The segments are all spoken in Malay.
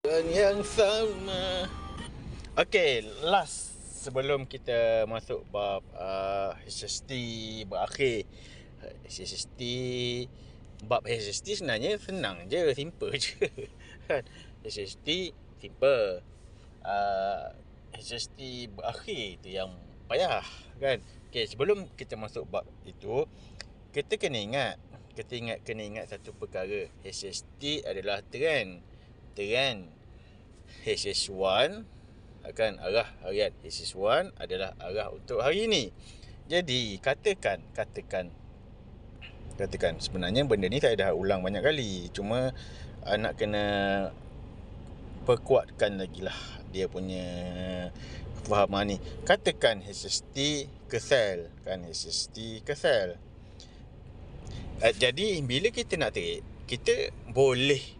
Dan yang sama. Okay, last sebelum kita masuk bab HST berakhir. HST, bab HST sebenarnya senang je, simple je kan. HST simple. HST berakhir tu yang payah kan. Okay, sebelum kita masuk bab itu, kita kena ingat satu perkara. HST adalah trend. HSS1 akan arah harian. HSS1 adalah arah untuk hari ini. Jadi katakan sebenarnya benda ni saya dah ulang banyak kali, cuma nak kena perkuatkan lagi lah dia punya fahaman ni. Katakan HST ke sell kan, HST ke sell. Jadi bila kita nak trade, kita boleh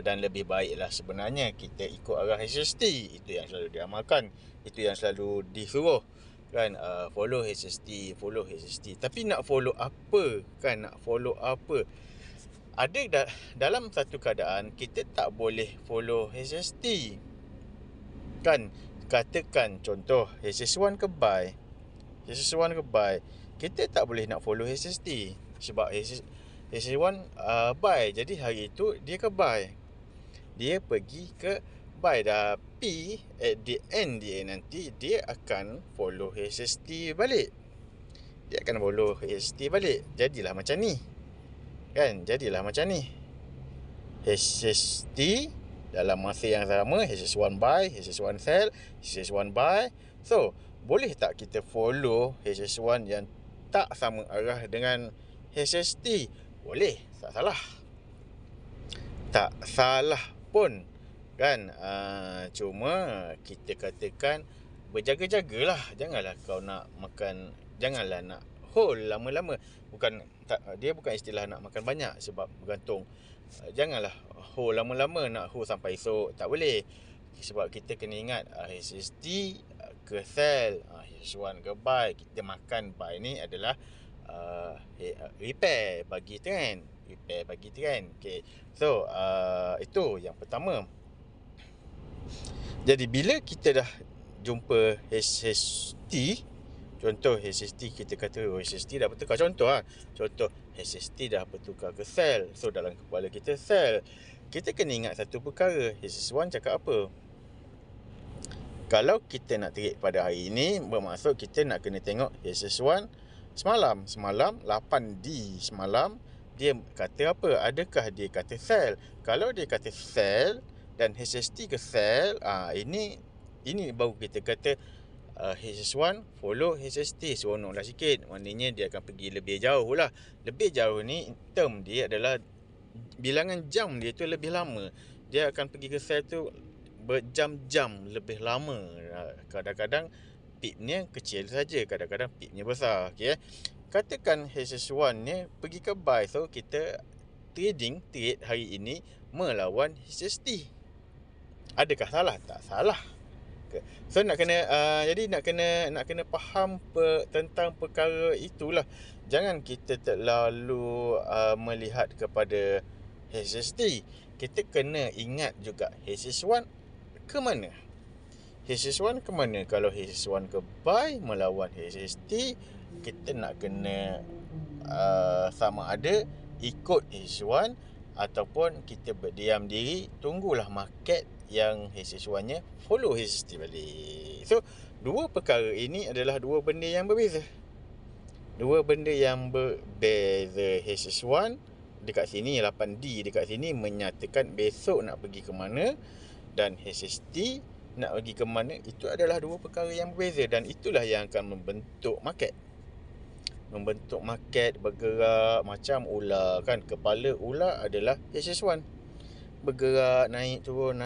dan lebih baiklah sebenarnya kita ikut arah HST. Itu yang selalu diamalkan, itu yang selalu disuruh kan, follow HST. Tapi nak follow apa kan, ada dalam satu keadaan kita tak boleh follow HST kan. Katakan contoh HSS1 ke buy, kita tak boleh nak follow HST sebab HSS1 buy, jadi hari itu dia ke buy, dia pergi ke buy. Tapi at the end dia nanti dia akan follow HST balik. Jadilah macam ni kan, HST dalam masa yang sama, HSS1 buy, HSS1 sell, HSS1 buy. So boleh tak kita follow HSS1 yang tak sama arah dengan HST? Boleh, tak salah pun kan. Cuma kita katakan berjaga-jagalah. Janganlah nak hold lama-lama. Dia bukan istilah nak makan banyak sebab bergantung. Janganlah hold lama-lama, nak hold sampai esok, tak boleh. Sebab kita kena ingat HST ke sell, HSS1 ke buy. Kita makan buy ni adalah repair bagi trend. Okay. So itu yang pertama. Jadi bila kita dah jumpa HST, contoh HST, kita kata HST dah bertukar. Contoh HST dah bertukar ke sell. So dalam kepala kita sell. Kita kena ingat satu perkara. HSS1 cakap apa? Kalau kita nak trade pada hari ini, bermaksud kita nak kena tengok HSS1 semalam 8D semalam dia kata apa? Adakah dia kata sell? Kalau dia kata sell dan HST ke sell, ini baru kita kata HSS1 follow HST. Seronoklah sikit, maknanya dia akan pergi lebih jauh lah. Lebih jauh ni term dia adalah bilangan jam dia tu lebih lama. Dia akan pergi ke sell tu berjam-jam lebih lama. Kadang-kadang pipnya kecil saja, kadang-kadang pipnya besar. Okay? Katakan HSS1 ni pergi ke buy. So kita trade hari ini melawan HST. Adakah salah? Tak salah. Okay. So nak kena faham tentang perkara itulah. Jangan kita terlalu melihat kepada HST. Kita kena ingat juga HSS1 ke mana. Kalau HSS1 ke buy melawan HST, kita nak kena sama ada ikut HSS1 ataupun kita berdiam diri, tunggulah market yang HSS1 nya follow HST balik. So dua perkara ini adalah dua benda yang berbeza. HSS1 dekat sini 8D dekat sini menyatakan besok nak pergi ke mana, dan HST nak pergi ke mana. Itu adalah dua perkara yang berbeza, dan itulah yang akan membentuk market bergerak macam ular kan. Kepala ular adalah HSS1, bergerak naik turun.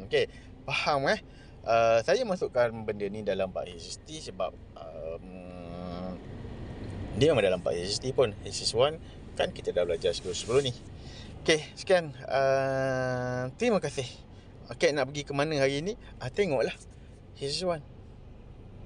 Okey, faham saya masukkan benda ni dalam bab HST sebab dia memang dalam bab HST pun. HSS1 kan kita dah belajar sebelum ni. Okey, sekian. Terima kasih. Okey, nak pergi ke mana hari ni? Tengoklah HSS1.